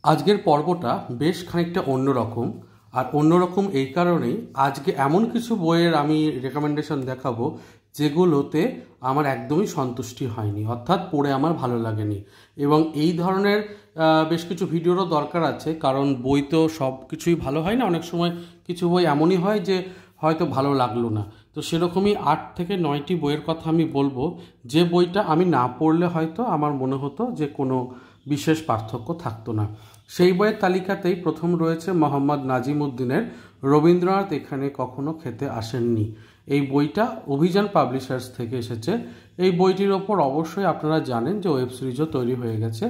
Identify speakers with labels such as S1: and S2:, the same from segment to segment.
S1: আজকের পর্বটা বেশ খানিকটা অন্যরকম। আর অন্যরকম এই কারণেই আজকে এমন কিছু বইয়ের আমি রেকমেন্ডেশন দেখাবো যেগুলোতে আমার একদমই সন্তুষ্টি হয়নি, অর্থাৎ পড়ে আমার ভালো লাগেনি। এবং এই ধরনের বেশ কিছু ভিডিওরও দরকার আছে, কারণ বই তো সব কিছুই ভালো হয় না। অনেক সময় কিছু বই এমনই হয় যে হয়তো ভালো লাগলো না। তো সেরকমই 8 থেকে 9টি বইয়ের কথা আমি বলবো, যে বইটা আমি না পড়লে হয়তো আমার মনে হতো যে কোনো বিশেষ পার্থক্য থাকতো না। সেই বইয়ের তালিকাতেই প্রথম রয়েছে মোহাম্মদ নাজিমউদ্দিনের রবীন্দ্রনাথ এখানে কখনো খেতে আসেননি। এই বইটা অভিযান পাবলিশার্স থেকে এসেছে। এই বইটির ওপর অবশ্যই আপনারা জানেন যে ওয়েব সিরিজও তৈরি হয়ে গেছে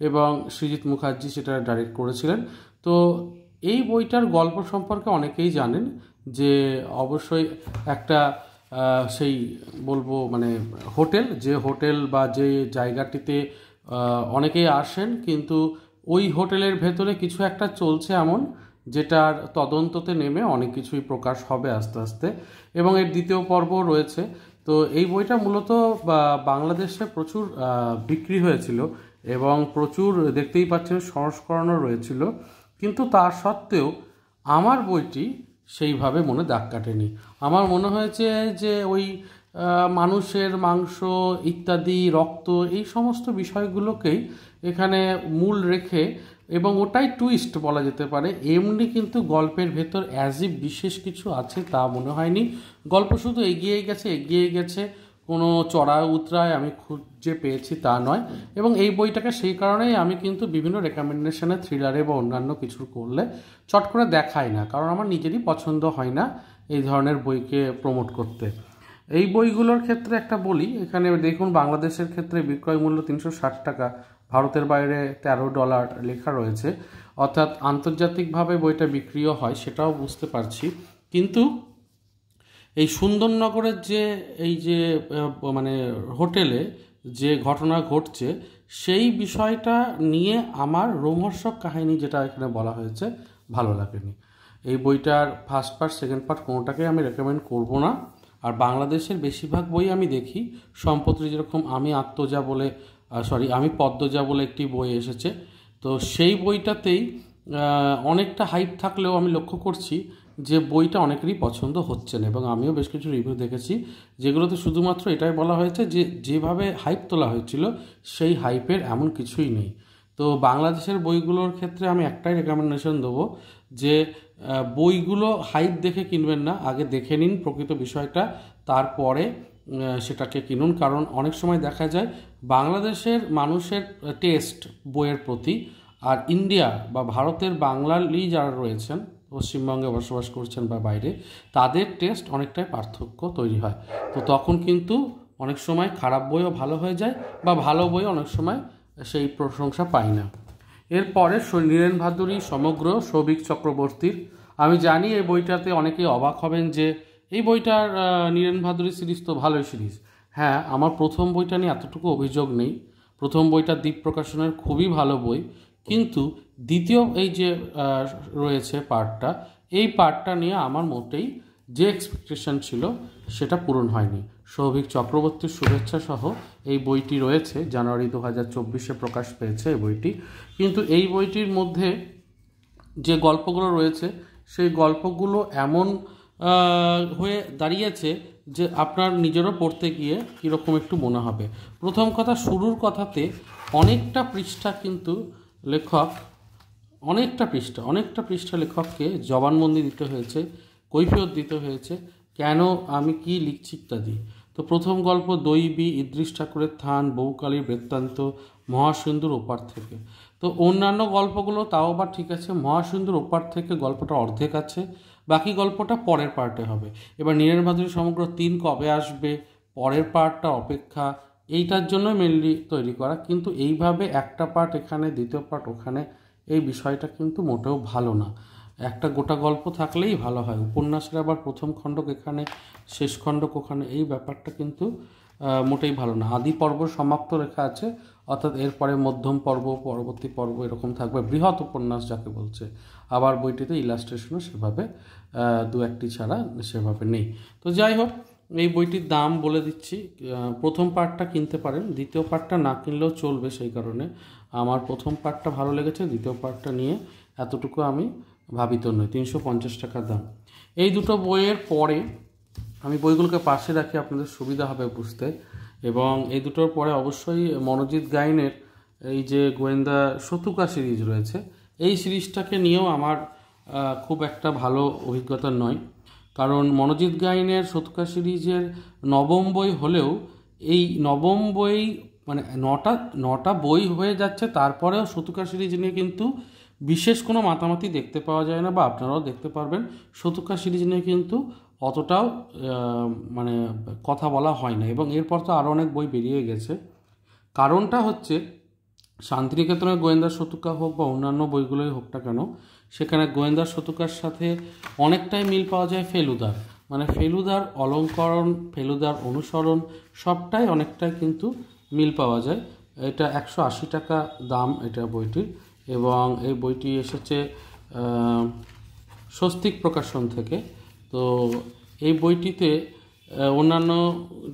S1: এবং সৃজিত মুখার্জি সেটা ডাইরেক্ট করেছিলেন। তো এই বইটার গল্প সম্পর্কে অনেকেই জানেন, যে অবশ্যই একটা সেই বলবো মানে হোটেল বা যে জায়গাটিতে অনেকেই আসেন, কিন্তু ওই হোটেলের ভেতরে কিছু একটা চলছে এমন, যেটার তদন্ততে নেমে অনেক কিছুই প্রকাশ হবে আস্তে আস্তে। এবং এর দ্বিতীয় পর্ব রয়েছে। তো এই বইটা মূলত বাংলাদেশে প্রচুর বিক্রি হয়েছিল এবং প্রচুর দেখতেই পাচ্ছেন সংস্করণও রয়েছিল, কিন্তু তা সত্ত্বেও আমার বইটি সেইভাবে মনে দাগ কাটেনি। আমার মনে হয়েছে যে ওই মানুষের মাংস ইত্যাদি, রক্ত, এই সমস্ত বিষয়গুলোকেই এখানে মূল রেখে, এবং ওটাই টুইস্ট বলা যেতে পারে। এমনি কিন্তু গল্পের ভেতর বিশেষ কিছু আছে তা মনে হয়নি। গল্প শুধু এগিয়ে গেছে, কোনো চড়াই উতরায় আমি খুঁজে পেয়েছি তা নয়। এবং এই বইটাকে সেই কারণেই আমি কিন্তু বিভিন্ন রেকমেন্ডেশনে থ্রিলারে বা অন্যান্য কিছু করলে চট করে দেখাই না, কারণ আমার নিজেরই পছন্দ হয় না এই ধরনের বইকে প্রমোট করতে। এই বইগুলোর ক্ষেত্রে একটা বলি, এখানে দেখুন বাংলাদেশের ক্ষেত্রে বিক্রয় মূল্য 360 টাকা, ভারতের বাইরে $13 লেখা রয়েছে, অর্থাৎ আন্তর্জাতিকভাবে বইটা বিক্রিও হয় সেটাও বুঝতে পারছি। কিন্তু এই সুন্দরনগরের যে মানে হোটেলে যে ঘটনা ঘটছে, সেই বিষয়টা নিয়ে আমার রোমহর্ষক কাহিনী যেটা এখানে বলা হয়েছে ভালো লাগেনি। এই বইটার ফার্স্ট পার্ট সেকেন্ড পার্ট কোনোটাকে আমি রেকমেন্ড করব না। আর বাংলাদেশের বেশিরভাগ বই আমি দেখি, সম্প্রতি যেরকম আমি পদ্মজা বলে একটি বই এসেছে, তো সেই বইটাতেই অনেকটা হাইপ থাকলেও আমি লক্ষ্য করছি যে বইটা অনেকেরই পছন্দ হচ্ছে না। এবং আমিও বেশ কিছু রিভিউ দেখেছি যেগুলোতে শুধুমাত্র এটাই বলা হয়েছে যে যেভাবে হাইপ তোলা হয়েছিল সেই হাইপের এমন কিছুই নেই। তো বাংলাদেশের বইগুলোর ক্ষেত্রে আমি একটাই রেকমেন্ডেশন দেবো, যে বইগুলো হাইপ দেখে কিনবেন না, আগে দেখে নিন প্রকৃত বিষয়টা, তারপরে সেটাকে কিনুন। কারণ অনেক সময় দেখা যায় বাংলাদেশের মানুষের টেস্ট বইয়ের প্রতি আর ইন্ডিয়া বা ভারতের বাঙালি যারা রয়েছেন, পশ্চিমবঙ্গে বসবাস করছেন বা বাইরে, তাদের টেস্ট অনেকটাই পার্থক্য তৈরি হয়। তো তখন কিন্তু অনেক সময় খারাপ বইও ভালো হয়ে যায় বা ভালো বই অনেক সময় সেই প্রশংসা পায় না। এরপরে নীরেন ভাদুরী সমগ্র সৌভিক চক্রবর্তীর। আমি জানি এই বইটাতে অনেকেই অবাক হবেন যে এই বইটার নীরেন ভাদুরী সিরিজ তো ভালোই সিরিজ। হ্যাঁ, আমার প্রথম বইটা নিয়ে এতটুকু অভিযোগ নেই। প্রথম বইটা দ্বীপ প্রকাশনের খুবই ভালো বই, কিন্তু দ্বিতীয় এই যে রয়েছে পার্টটা, এই পার্টটা নিয়ে আমার মোটেই যে এক্সপেকটেশন ছিল সেটা পূরণ হয়নি। সৌভিক চক্রবর্তীর শুভেচ্ছা সহ এই বইটি রয়েছে, জানুয়ারি 2024 প্রকাশ পেয়েছে এই বইটি। কিন্তু এই বইটির মধ্যে যে গল্পগুলো রয়েছে সেই গল্পগুলো এমন হয়ে দাঁড়িয়েছে যে আপনার নিজেরও পড়তে গিয়ে কীরকম একটু মনে হবে। প্রথম কথা, শুরুর কথাতে অনেকটা পৃষ্ঠা কিন্তু লেখক অনেকটা পৃষ্ঠা লেখককে জবানবন্দি দিতে হয়েছে, কৈফিয়ত দিতে হয়েছে কেন আমি কি লিখছি ইত্যাদি। তো প্রথম গল্প দৈবী, ইদ্রিস ঠাকুরের থান, বউকালীর বৃত্তান্ত, মহাসিন্ধুর ওপার থেকে। তো অন্যান্য গল্পগুলো তাও বা ঠিক আছে, মহাসিন্ধুর ওপার থেকে গল্পটা অর্ধেক আছে, বাকি গল্পটা পরের পার্টে হবে। এবার নীরেন ভাদুরী সমগ্র 3 কবে আসবে, পরের পার্টটা অপেক্ষা, এইটার জন্য মেনলি তৈরি করা। কিন্তু এইভাবে একটা পার্ট এখানে দ্বিতীয় পার্ট ওখানে, এই বিষয়টা কিন্তু মোটেও ভালো না। একটা গোটা গল্প থাকলেই ভালো হয়। উপন্যাসের আবার প্রথম খণ্ডক এখানে, শেষ খণ্ডক ওখানে, এই ব্যাপারটা কিন্তু মোটেই ভালো না। আদি পর্ব সমাপ্ত লেখা আছে, অর্থাৎ এরপরে মধ্যম পর্ব, পরবর্তী পর্ব এরকম থাকবে, বৃহৎ উপন্যাস যাকে বলছে। আবার বইটিতে ইলাস্ট্রেশনও সেভাবে 2-1টি ছাড়া সেভাবে নেই। তো যাই হোক, এই বইটির দাম বলে দিচ্ছি। প্রথম পার্টটা কিনতে পারেন, দ্বিতীয় পার্টটা না কিনলেও চলবে, সেই কারণে আমার প্রথম পার্টটা ভালো লেগেছে, দ্বিতীয় পার্টটা নিয়ে এতটুকু আমি ভাবিত নই। 350 টাকা দাম। এই দুটো বইয়ের পরে আমি বইগুলোকে পাশে রাখি, আপনাদের সুবিধা হবে বুঝতে। এবং এই দুটোর পরে অবশ্যই মনোজিৎ গাইনের এই যে গোয়েন্দা শতুকা সিরিজ রয়েছে, এই সিরিজটাকে নিয়েও আমার খুব একটা ভালো অভিজ্ঞতা নয়। কারণ মনোজিৎ গাইনের শতুকা সিরিজের নবম বই হলেও এই নবম বই মানে নটা বই হয়ে যাচ্ছে, তারপরেও শতুকা সিরিজ নিয়ে কিন্তু বিশেষ কোনো মাতামাতি দেখতে পাওয়া যায় না, বা আপনারাও দেখতে পারবেন শতুকা সিরিজ নিয়ে কিন্তু অতটাও মানে কথা বলা হয় না। এবং এরপর তো আরও অনেক বই বেরিয়ে গেছে। কারণটা হচ্ছে শান্তিনিকেতনের গোয়েন্দা শতুকা হোক বা অন্যান্য বইগুলোই হোক না কেন, সেখানে গোয়েন্দা শতুকার সাথে অনেকটাই মিল পাওয়া যায় ফেলুদার, মানে ফেলুদার অলঙ্করণ, ফেলুদার অনুসরণ সবটাই অনেকটাই কিন্তু মিল পাওয়া যায়। এটা 180 টাকা দাম এটা বইটির। এবং এই বইটি এসেছে স্বস্তিক প্রকাশন থেকে। তো এই বইটিতে অন্যান্য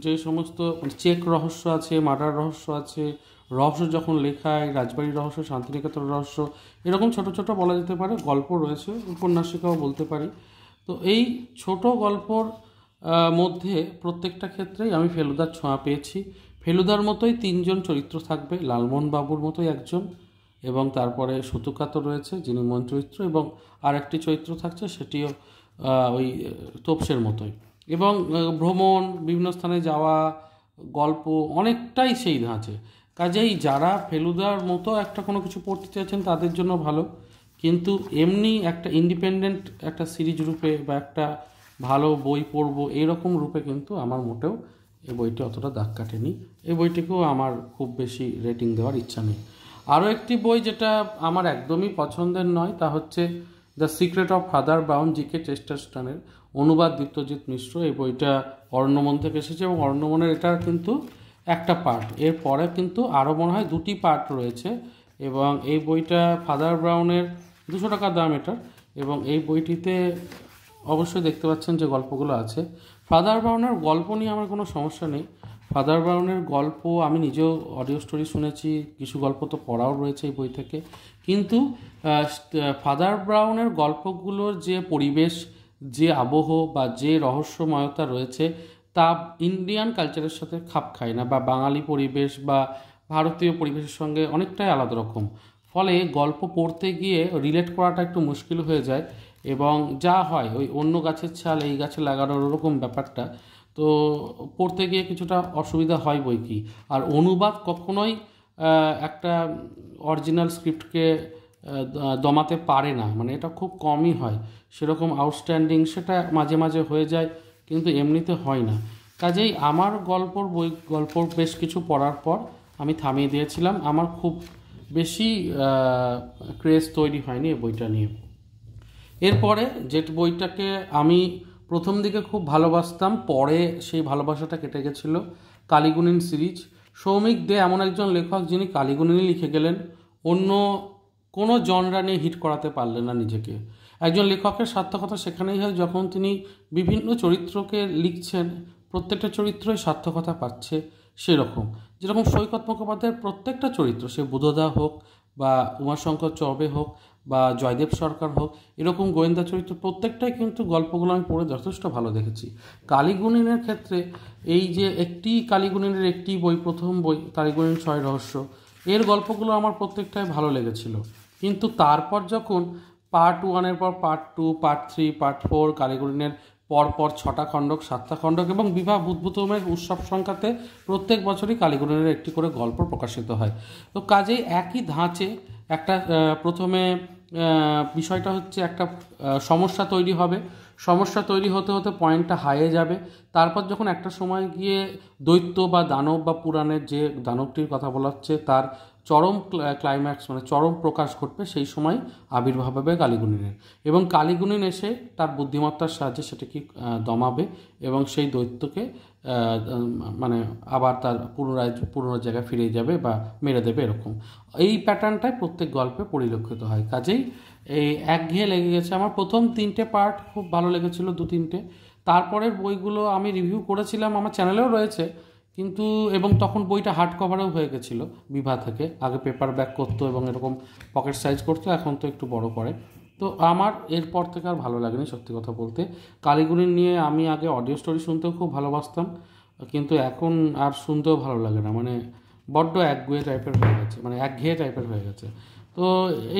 S1: যে সমস্ত চেক রহস্য আছে, মার্ডার রহস্য আছে, রহস্য যখন লেখায়, রাজবাড়ির রহস্য, শান্তিনিকেতন রহস্য, এরকম ছোট ছোট বলা যেতে পারে গল্প রয়েছে, উপন্যাসিকাও বলতে পারি। তো এই ছোট গল্পর মধ্যে প্রত্যেকটা ক্ষেত্রেই আমি ফেলুদার ছোঁয়া পেয়েছি। ফেলুদার মতোই 3জন চরিত্র থাকবে, লালমোহন বাবুর মতোই একজন, এবং তারপরে শতুকা তো রয়েছে যিনি মূল চরিত্র, এবং আরেকটি চরিত্র থাকছে সেটিও ওই তোপসের মতোই। এবং ভ্রমণ, বিভিন্ন স্থানে যাওয়া, গল্প অনেকটাই সেই ধাঁচে। কাজেই যারা ফেলুদার মতো একটা কোনো কিছু পড়তে চাইছেন তাদের জন্য ভালো, কিন্তু এমনি একটা ইন্ডিপেন্ডেন্ট একটা সিরিজ রূপে বা একটা ভালো বই পড়বো এইরকম রূপে কিন্তু আমার মোটেও এই বইটি অতটা দাগ কাটেনি। এই বইটিকেও আমার খুব বেশি রেটিং দেওয়ার ইচ্ছা নেই। আরও একটি বই যেটা আমার একদমই পছন্দের নয়, তা হচ্ছে the secret of Father Brown, G K চেস্টারটনের অনুবাদ দীপ্তজিৎ মিশ্র। এই বইটা অরণ্যমন থেকে এসেছে, এবং অরণ্যমনের এটা কিন্তু একটা পার্ট, এর পরে কিন্তু আরও মনে হয় 2টি পার্ট রয়েছে। এবং এই বইটা ফাদার ব্রাউনের 200 টাকা দাম এটার। এবং এই বইটিতে অবশ্যই দেখতে পাচ্ছেন যে গল্পগুলো আছে। ফাদার ব্রাউনের গল্প নিয়ে আমার কোনো সমস্যা নেই। ফাদার ব্রাউনের গল্প আমি নিজেও অডিও স্টোরি শুনেছি, কিছু গল্প তো পড়াও রয়েছে এই বই থেকে। কিন্তু ফাদার ব্রাউনের গল্পগুলোর যে পরিবেশ, যে আবহ বা যে রহস্যময়তা রয়েছে, তা ইন্ডিয়ান কালচারের সাথে খাপ খায় না, বা বাঙালি পরিবেশ বা ভারতীয় পরিবেশের সঙ্গে অনেকটাই আলাদা রকম। ফলে গল্প পড়তে গিয়ে রিলেট করাটা একটু মুশকিল হয়ে যায়। এবং যা হয় ওই অন্য গাছের ছাল এই গাছে লাগানোর ওরকম ব্যাপারটা, তো পড়তে গিয়ে কিছুটা অসুবিধা হয় বই কি। আর অনুবাদ কখনোই একটা অরিজিনাল স্ক্রিপ্টকে দমাতে পারে না, মানে এটা খুব কমই হয়। সেরকম আউটস্ট্যান্ডিং সেটা মাঝে মাঝে হয়ে যায়, কিন্তু এমনিতে হয় না। কাজেই আমার গল্প বেশ কিছু পড়ার পর আমি থামিয়ে দিয়েছিলাম। আমার খুব বেশি ক্রেজ তৈরি হয়নি এই বইটা নিয়ে। এরপরে যে বইটাকে আমি প্রথম দিকে খুব ভালোবাসতাম, পরে সেই ভালোবাসাটা কেটে গেছিলো, কালীগুণিন সিরিজ। সৌমিক দে এমন একজন লেখক যিনি কালীগুণিনই লিখে গেলেন, অন্য কোনো জনরা নিয়ে হিট করাতে পারলেন না নিজেকে। একজন লেখকের সার্থকতা সেখানেই হয় যখন তিনি বিভিন্ন চরিত্রকে লিখছেন, প্রত্যেকটা চরিত্রই সার্থকতা পাচ্ছে। সেরকম যেরকম সৈকত মুখোপাধ্যায়ের প্রত্যেকটা চরিত্র, সে বুধদা হোক বা উমাশঙ্কর চৌবে হোক বা জয়দেব সরকার হোক, এরকম গোয়েন্দা চরিত্র প্রত্যেকটাই কিন্তু গল্পগুলো আমি পড়ে যথেষ্ট ভালো দেখেছি। কালীগুণিনের ক্ষেত্রে এই যে কালীগুণিনের একটি বই, প্রথম বই কালীগুণিন 6 রহস্য, এর গল্পগুলো আমার প্রত্যেকটাই ভালো লেগেছিল। কিন্তু তারপর যখন পার্ট 1-এর পর পার্ট 2, পার্ট 3, পার্ট 4, কালীগুণিনের পরপর 6টা খণ্ডক, 7টা খণ্ডক, এবং বিবাহ বুদ্বুতমের উৎসব সংখ্যাতে প্রত্যেক বছরই কালীগুণিনের একটি করে গল্প প্রকাশিত হয়। তো কাজেই একই ধাঁচে একটা প্রথমে বিষয়টা হচ্ছে একটা সমস্যা তৈরি হবে, সমস্যা তৈরি হতে হতে পয়েন্টটা হাইয়ে যাবে। তারপর যখন একটা সময় গিয়ে দৈত্য বা দানব বা পুরাণের যে দানবটির কথা বলা হচ্ছে তার চরম ক্লাইম্যাক্স মানে চরম প্রকাশ ঘটবে, সেই সময় আবির্ভাব হবে কালীগুণিনের। এবং কালীগুণিন এসে তার বুদ্ধিমত্তার সাহায্যে সেটাকে দমাবে এবং সেই দৈত্যকে মানে আবার তার পুনরায় জায়গায় ফিরে যাবে বা মেরে দেবে, এরকম এই প্যাটার্নটাই প্রত্যেক গল্পে পরিলক্ষিত হয়। কাজেই এই একঘেয়ে লেগে গেছে। আমার প্রথম 3টে পার্ট খুব ভালো লেগেছিল, 2-3টে। তারপরের বইগুলো আমি রিভিউ করেছিলাম, আমার চ্যানেলেও রয়েছে, কিন্তু এবং তখন বইটা হার্ড কভারেও হয়ে গেছিলো বিভা থেকে। আগে পেপার ব্যাক করতো এবং এরকম পকেট সাইজ করতো, এখন তো একটু বড় করে। তো আমার এরপর থেকে আর ভালো লাগেনি সত্যি কথা বলতে। কালীগুণী নিয়ে আমি আগে অডিও স্টোরি শুনতেও খুব ভালোবাসতাম, কিন্তু এখন আর শুনতেও ভালো লাগে না, মানে বড্ড একঘেয়ে টাইপের হয়ে গেছে, মানে একঘেয়ে টাইপের হয়ে গেছে। তো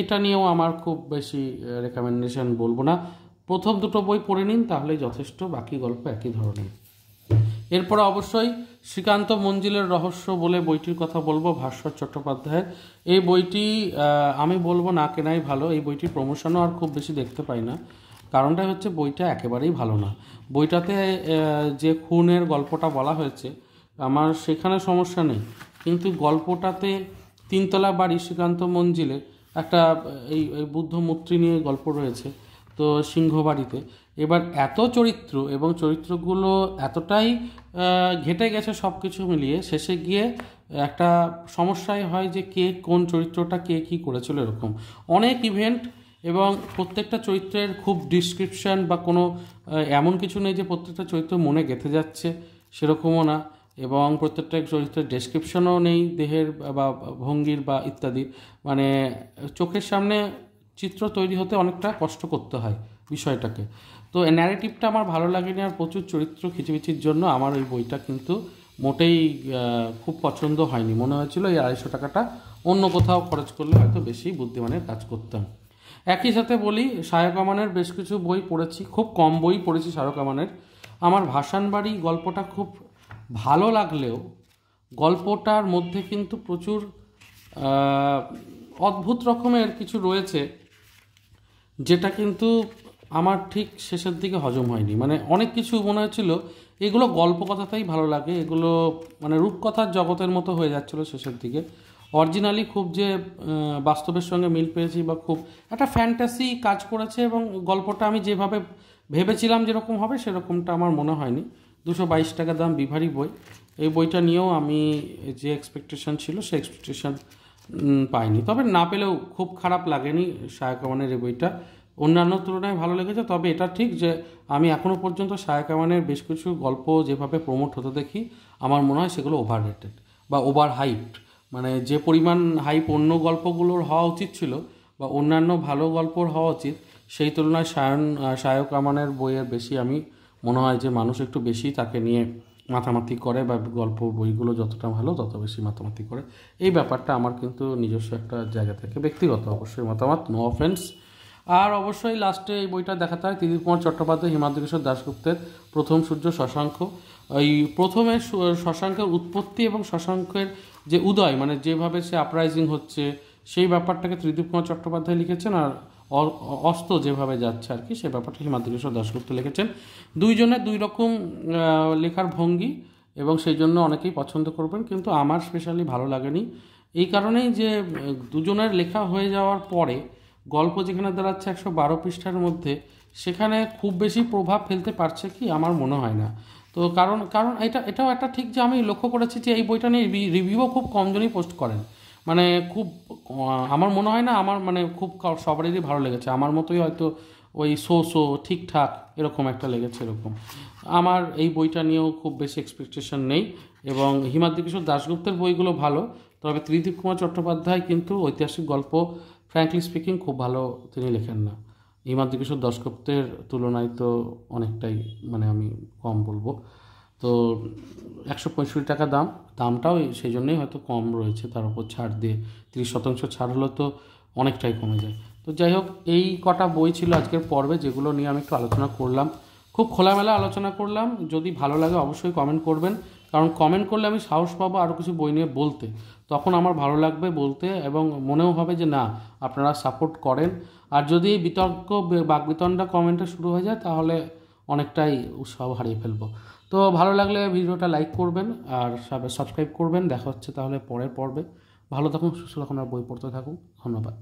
S1: এটা নিয়েও আমার খুব বেশি রেকমেন্ডেশন বলবো না। প্রথম দুটো বই পড়ে নিন, তাহলেই যথেষ্ট, বাকি গল্প একই ধরনের। এরপরে অবশ্যই শ্রীকান্ত মঞ্জিলের রহস্য বলে বইটির কথা বলবো, ভাস্বর চট্টোপাধ্যায়ের। এই বইটি আমি বলবো না কেনাই ভালো। এই বইটির প্রমোশনও আর খুব বেশি দেখতে পাই না। কারণটা হচ্ছে বইটা একেবারেই ভালো না। বইটাতে যে খুনের গল্পটা বলা হয়েছে, আমার সেখানে সমস্যা নেই, কিন্তু গল্পটাতে তিনতলা বাড়ি শ্রীকান্ত মঞ্জিলে একটা এই বুদ্ধ মূর্তি নিয়ে গল্প রয়েছে, তো সিংহবাড়িতে। এবার এত চরিত্র এবং চরিত্রগুলো এতটাই ঘেটে গেছে সব কিছু মিলিয়ে, শেষে গিয়ে একটা সমস্যাই হয় যে কে কোন চরিত্রটা কে কী করেছিল, এরকম অনেক ইভেন্ট। এবং প্রত্যেকটা চরিত্রের খুব ডিসক্রিপশান বা কোনো এমন কিছু নেই যে প্রত্যেকটা চরিত্র মনে গেঁথে যাচ্ছে, সেরকমও না। এবং প্রত্যেকটা চরিত্রের ডেসক্রিপশনও নেই দেহের বা ভঙ্গির বা ইত্যাদি, মানে চোখের সামনে চিত্র তৈরি হতে অনেকটা কষ্ট করতে হয় বিষয়টাকে। তো ন্যারেটিভটা আমার ভালো লাগেনি, আর প্রচুর চরিত্র খিচিবিচির জন্য আমার ওই বইটা কিন্তু মোটেই খুব পছন্দ হয়নি। মনে হয়েছিল এই 250 টাকাটা অন্য কোথাও খরচ করলে হয়তো বেশি বুদ্ধিমানের কাজ করতাম। একই সাথে বলি, শায়ক আমানের বেশ কিছু বই পড়েছি, খুব কম বই পড়েছি শায়ক আমানের। আমার ভাসানবাড়ি গল্পটা খুব ভালো লাগলেও গল্পটার মধ্যে কিন্তু প্রচুর অদ্ভুত রকমের কিছু রয়েছে, যেটা কিন্তু আমার ঠিক শেষের দিকে হজম হয়নি। মানে অনেক কিছু মনে হচ্ছিল এগুলো গল্প কথাতেই ভালো লাগে, এগুলো মানে রূপকথার জগতের মতো হয়ে যাচ্ছিলো শেষের দিকে। অরিজিনালি খুব যে বাস্তবের সঙ্গে মিল পেয়েছি বা খুব একটা ফ্যান্টাসি কাজ করেছে, এবং গল্পটা আমি যেভাবে ভেবেছিলাম যেরকম হবে সেরকমটা আমার মনে হয়নি। 222 টাকা দাম, বিভারী বই। এই বইটা নিয়েও আমি যে এক্সপেকটেশন ছিল সেই এক্সপেকটেশন পাইনি, তবে না পেলেও খুব খারাপ লাগেনি শায়ক আমানের এই বইটা। অন্যান্য তুলনায় ভালো লেগেছে, তবে এটা ঠিক যে আমি এখনও পর্যন্ত শায়ক আমানের বেশ কিছু গল্প যেভাবে প্রমোট হতে দেখি, আমার মনে হয় সেগুলো ওভার রেটেড বা ওভার হাইপড। মানে যে পরিমাণ হাইপ অন্য গল্পগুলোর হওয়া উচিত ছিল বা অন্যান্য ভালো গল্পর হওয়া উচিত, সেই তুলনায় শায়ক আমানের বইয়ের বেশি আমি মনে হয় যে মানুষ একটু বেশি তাকে নিয়ে মাতামাতি করে, বা গল্প বইগুলো যতটা ভালো তত বেশি মাতামাতি করে। এই ব্যাপারটা আমার কিন্তু নিজস্ব একটা জায়গা থেকে ব্যক্তিগত অবশ্যই মতামত, নো অফেন্স। আর অবশ্যই লাস্টে এই বইটা দেখাতে হয় ত্রিদীপ কুমার চট্টোপাধ্যায়, হিমাদ্রি কিশোর দাশগুপ্তের প্রথম সূর্য শশাঙ্ক। এই প্রথমে শশাঙ্কের উৎপত্তি এবং শশাঙ্কের যে উদয়, মানে যেভাবে সে আপরাইজিং হচ্ছে সেই ব্যাপারটাকে ত্রিদীপ কুমার চট্টোপাধ্যায় লিখেছেন, আর অস্ত যেভাবে যাচ্ছে আর কি, সে ব্যাপারটা হিমাদ্রি কিশোর দাশগুপ্ত লিখেছেন। দুইজনের দুই রকম লেখার ভঙ্গি, এবং সেই জন্য অনেকেই পছন্দ করবেন, কিন্তু আমার স্পেশালি ভালো লাগেনি। এই কারণেই যে দুজনের লেখা হয়ে যাওয়ার পরে গল্প যেখানে দাঁড়াচ্ছে 112 পৃষ্ঠার মধ্যে, সেখানে খুব বেশি প্রভাব ফেলতে পারছে কি আমার মনে হয় না। তো কারণ এটাও একটা ঠিক যে আমি লক্ষ্য করেছি যে এই বইটা নিয়ে রিভিউও খুব কমজনই পোস্ট করেন, মানে খুব আমার মনে হয় না আমার মানে খুব সবারই ভালো লেগেছে, আমার মতোই হয়তো ওই ঠিকঠাক এরকম একটা লেগেছে এরকম। আমার এই বইটা নিয়েও খুব বেশি এক্সপেকটেশন নেই, এবং হিমাদ্রি কিশোর দাশগুপ্তের বইগুলো ভালো, তবে ত্রিদীপ কুমার চট্টোপাধ্যায় কিন্তু ঐতিহাসিক গল্প ফ্র্যাঙ্কলি স্পিকিং খুব ভালো তিনি লেখেন না। হিমাদ্রি কিশোর দাশগুপ্তের তুলনায় তো অনেকটাই মানে আমি কম বলবো। তো 165 টাকা দামটাও সেই জন্যই হয়তো কম রয়েছে, তার উপর ছাড় দিয়ে 30% ছাড় হলো তো অনেকটাই কমে যায়। তো যাই হোক, এই কটা বই ছিল আজকের পর্বে, যেগুলো নিয়ে আমি একটু আলোচনা করলাম, খুব খোলামেলা আলোচনা করলাম। যদি ভালো লাগে অবশ্যই কমেন্ট করবেন, কারণ কমেন্ট করলে আমি সাহস পাবো আরও কিছু বই নিয়ে বলতে, তখন আমার ভালো লাগবে বলতে, এবং মনেও হবে যে না আপনারা সাপোর্ট করেন। আর যদি বিতর্ক বাকবিতণ্ডা কমেন্টে শুরু হয়ে যায়, তাহলে অনেকটাই উৎসাহ হারিয়ে ফেলবো। তো ভালো লাগলে ভিডিওটা লাইক করবেন আর সাবস্ক্রাইব করবেন। দেখা হচ্ছে তাহলে পরের পর্বে। ভালো থাকুন, সুস্থ থাকুন আর বই পড়তে থাকুন। ধন্যবাদ।